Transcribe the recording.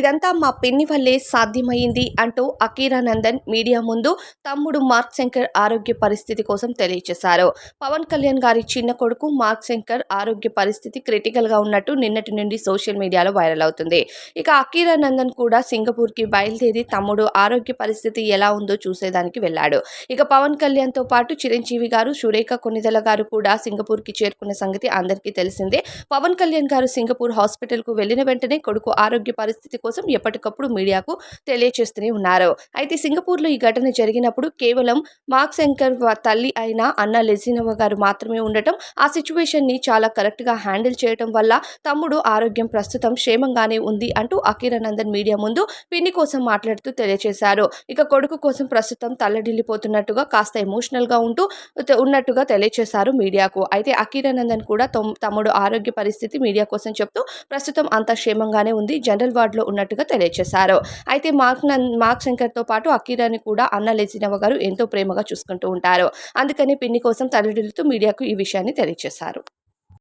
ఇదంతా మా పిన్ని వల్లే సాధ్యమైంది అంటూ అకీరానందన్ మీడియా ముందు తమ్ముడు మార్క్ శంకర్ ఆరోగ్య పరిస్థితి కోసం తెలియజేశారు. పవన్ కళ్యాణ్ గారి చిన్న కొడుకు మార్క్ శంకర్ ఆరోగ్య పరిస్థితి క్రిటికల్ గా ఉన్నట్టు నిన్నటి నుండి సోషల్ మీడియాలో వైరల్ అవుతుంది. ఇక అకీరానందన్ కూడా సింగపూర్ కి బయలుదేరి తమ్ముడు ఆరోగ్య పరిస్థితి ఎలా ఉందో చూసేదానికి వెళ్ళాడు. ఇక పవన్ కళ్యాణ్ తో పాటు చిరంజీవి గారు, సురేఖ కొణిదెల గారు కూడా సింగపూర్ కి చేరుకున్న సంగతి అందరికీ తెలిసిందే. పవన్ కళ్యాణ్ గారు సింగపూర్ హాస్పిటల్ కు వెళ్లిన వెంటనే కొడుకు ఆరోగ్య పరిస్థితి కోసం ఎప్పటికప్పుడు మీడియాకు తెలియజేస్తూనే ఉన్నారు. అయితే సింగపూర్ లో ఈ ఘటన జరిగినప్పుడు కేవలం మార్క్ శంకర్ తల్లి అయిన అన్న లెజినోవా గారు మాత్రమే ఉండటం, ఆ సిచ్యువేషన్ ని చాలా కరెక్ట్ గా హ్యాండిల్ చేయడం వల్ల తమ్ముడు ఆరోగ్యం ప్రస్తుతం క్షేమంగానే ఉంది అంటూ అకీరానందన్ మీడియా ముందు పిన్ని కోసం మాట్లాడుతూ తెలియజేశారు. ఇక కొడుకు కోసం ప్రస్తుతం తల్లడిల్లిపోతున్నట్టుగా కాస్త ఎమోషనల్ గా ఉన్నట్టుగా తెలియజేశారు మీడియాకు. అయితే అకీరానందన్ కూడా తమ్ముడు ఆరోగ్య పరిస్థితి మీడియా కోసం చెప్తూ ప్రస్తుతం అంతా క్షేమంగానే ఉంది, జనరల్ వార్డులో ఉన్నట్టుగా తెలియజేశారు. అయితే మార్క్ శంకర్ తో పాటు అకీరాని కూడా అన్న లెజినోవా గారు ఎంతో ప్రేమగా చూసుకుంటూ ఉంటారు. అందుకని పిన్ని కోసం తల్లడిల్లుతూ మీడియాకు ఈ విషయాన్ని తెలియజేశారు.